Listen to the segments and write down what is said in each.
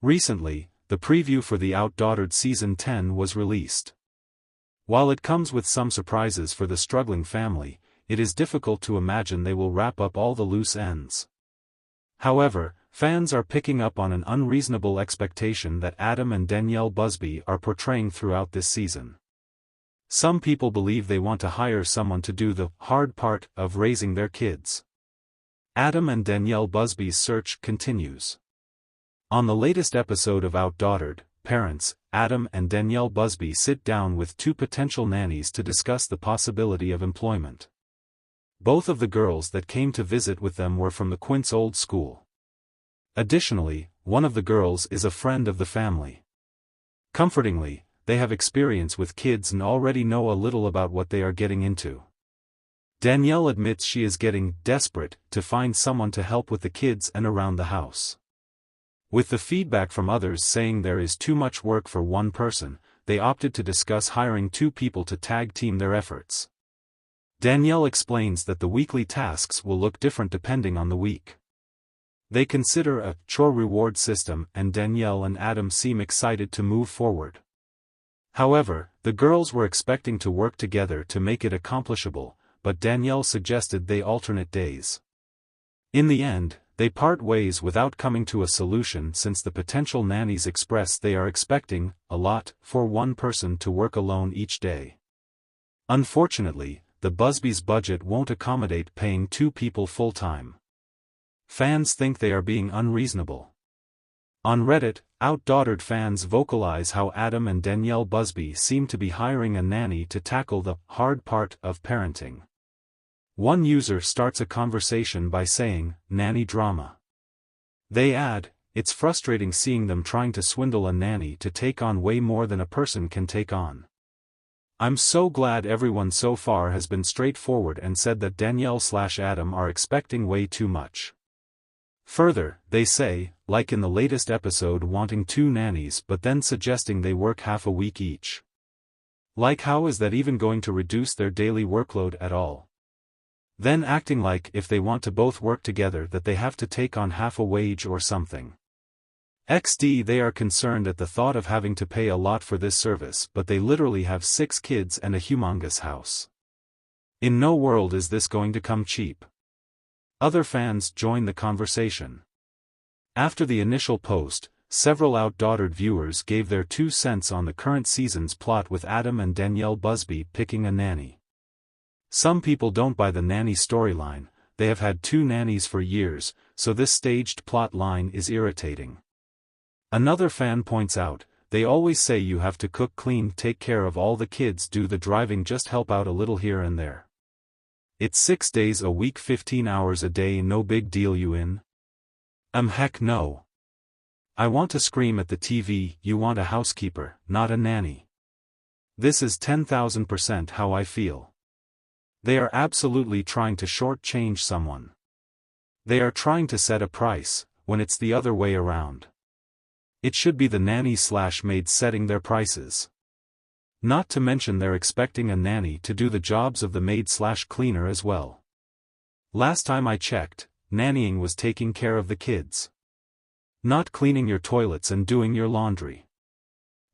Recently, the preview for the OutDaughtered Season 10 was released. While it comes with some surprises for the struggling family, it is difficult to imagine they will wrap up all the loose ends. However, fans are picking up on an unreasonable expectation that Adam and Danielle Busby are portraying throughout this season. Some people believe they want to hire someone to do the hard part of raising their kids. Adam and Danielle Busby's search continues. On the latest episode of OutDaughtered, parents, Adam and Danielle Busby sit down with two potential nannies to discuss the possibility of employment. Both of the girls that came to visit with them were from the Quince old school. Additionally, one of the girls is a friend of the family. Comfortingly, they have experience with kids and already know a little about what they are getting into. Danielle admits she is getting desperate to find someone to help with the kids and around the house. With the feedback from others saying there is too much work for one person, they opted to discuss hiring two people to tag team their efforts. Danielle explains that the weekly tasks will look different depending on the week. They consider a chore reward system, and Danielle and Adam seem excited to move forward. However, the girls were expecting to work together to make it accomplishable, but Danielle suggested they alternate days. In the end, they part ways without coming to a solution since the potential nannies express they are expecting a lot for one person to work alone each day. Unfortunately, the Busby's budget won't accommodate paying two people full-time. Fans think they are being unreasonable. On Reddit, OutDaughtered fans vocalize how Adam and Danielle Busby seem to be hiring a nanny to tackle the hard part of parenting. One user starts a conversation by saying, "Nanny drama." They add, "It's frustrating seeing them trying to swindle a nanny to take on way more than a person can take on. I'm so glad everyone so far has been straightforward and said that Danielle/Adam are expecting way too much." Further, they say, like in the latest episode, wanting two nannies but then suggesting they work half a week each. Like, how is that even going to reduce their daily workload at all? Then acting like if they want to both work together that they have to take on half a wage or something. They are concerned at the thought of having to pay a lot for this service, but they literally have 6 kids and a humongous house. In no world is this going to come cheap. Other fans join the conversation. After the initial post, several OutDaughtered viewers gave their 2 cents on the current season's plot with Adam and Danielle Busby picking a nanny. Some people don't buy the nanny storyline. They have had 2 nannies for years, so this staged plot line is irritating. Another fan points out, "They always say you have to cook, clean, take care of all the kids, do the driving, just help out a little here and there. It's 6 days a week, 15 hours a day, no big deal, you in? Heck no. I want to scream at the TV, you want a housekeeper, not a nanny. This is 10,000% how I feel." They are absolutely trying to shortchange someone. They are trying to set a price, when it's the other way around. It should be the nanny/maid setting their prices. Not to mention they're expecting a nanny to do the jobs of the maid/cleaner as well. Last time I checked, nannying was taking care of the kids. Not cleaning your toilets and doing your laundry.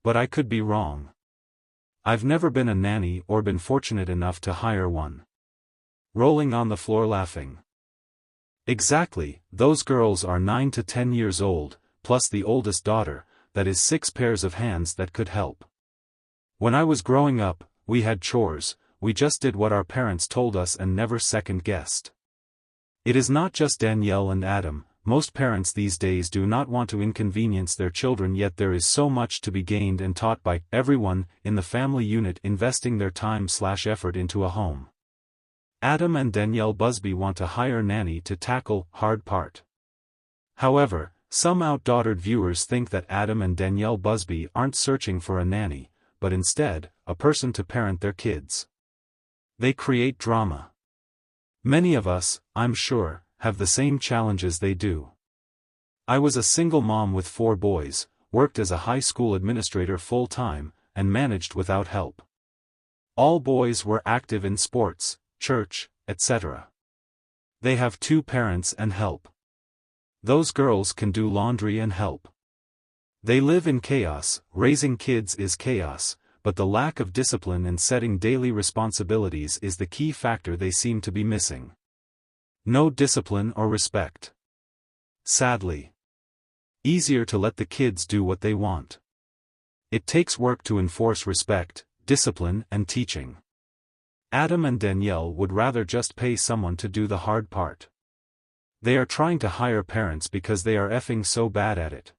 But I could be wrong. I've never been a nanny or been fortunate enough to hire one. Rolling on the floor laughing. Exactly, those girls are 9 to 10 years old, plus the oldest daughter, that is 6 pairs of hands that could help. When I was growing up, we had chores, we just did what our parents told us and never second-guessed. It is not just Danielle and Adam. Most parents these days do not want to inconvenience their children, yet there is so much to be gained and taught by everyone in the family unit investing their time/effort into a home. Adam and Danielle Busby want to hire nanny to tackle hard part. However, some OutDaughtered viewers think that Adam and Danielle Busby aren't searching for a nanny, but instead, a person to parent their kids. They create drama. Many of us, I'm sure, have the same challenges they do. I was a single mom with 4 boys, worked as a high school administrator full-time, and managed without help. All boys were active in sports, church, etc. They have 2 parents and help. Those girls can do laundry and help. They live in chaos. Raising kids is chaos, but the lack of discipline and setting daily responsibilities is the key factor they seem to be missing. No discipline or respect. Sadly. Easier to let the kids do what they want. It takes work to enforce respect, discipline, and teaching. Adam and Danielle would rather just pay someone to do the hard part. They are trying to hire parents because they are effing so bad at it.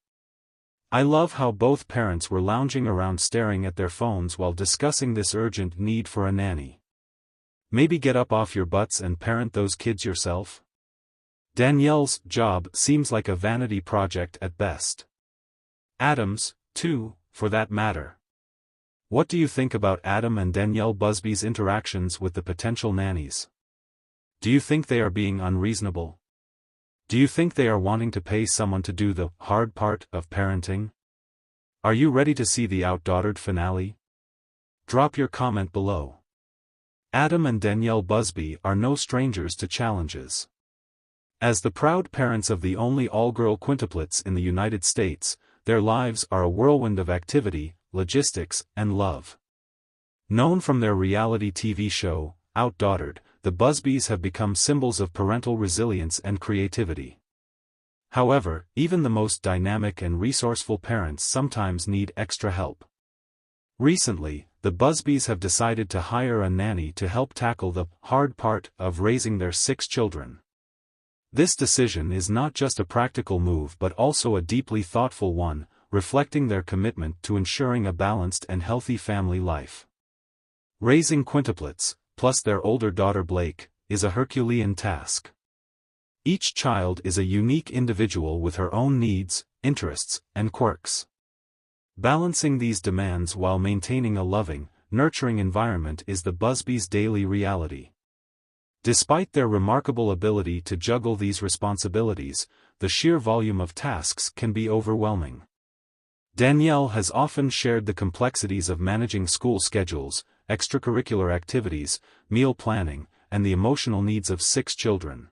I love how both parents were lounging around staring at their phones while discussing this urgent need for a nanny. Maybe get up off your butts and parent those kids yourself? Danielle's job seems like a vanity project at best. Adam's, too, for that matter. What do you think about Adam and Danielle Busby's interactions with the potential nannies? Do you think they are being unreasonable? Do you think they are wanting to pay someone to do the hard part of parenting? Are you ready to see the OutDaughtered finale? Drop your comment below. Adam and Danielle Busby are no strangers to challenges. As the proud parents of the only all-girl quintuplets in the United States, their lives are a whirlwind of activity, logistics, and love. Known from their reality TV show, OutDaughtered, the Busbys have become symbols of parental resilience and creativity. However, even the most dynamic and resourceful parents sometimes need extra help. Recently, the Busbys have decided to hire a nanny to help tackle the hard part of raising their 6 children. This decision is not just a practical move but also a deeply thoughtful one, reflecting their commitment to ensuring a balanced and healthy family life. Raising quintuplets, plus their older daughter Blake, is a Herculean task. Each child is a unique individual with her own needs, interests, and quirks. Balancing these demands while maintaining a loving, nurturing environment is the Busbys' daily reality. Despite their remarkable ability to juggle these responsibilities, the sheer volume of tasks can be overwhelming. Danielle has often shared the complexities of managing school schedules, extracurricular activities, meal planning, and the emotional needs of 6 children.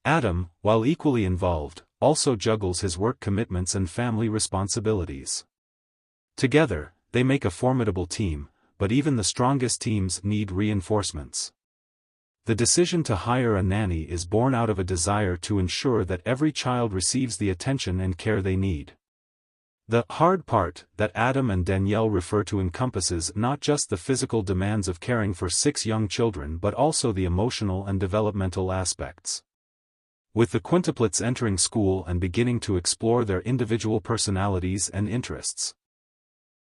Adam, while equally involved, also juggles his work commitments and family responsibilities. Together, they make a formidable team, but even the strongest teams need reinforcements. The decision to hire a nanny is born out of a desire to ensure that every child receives the attention and care they need. The hard part that Adam and Danielle refer to encompasses not just the physical demands of caring for 6 young children but also the emotional and developmental aspects. With the quintuplets entering school and beginning to explore their individual personalities and interests,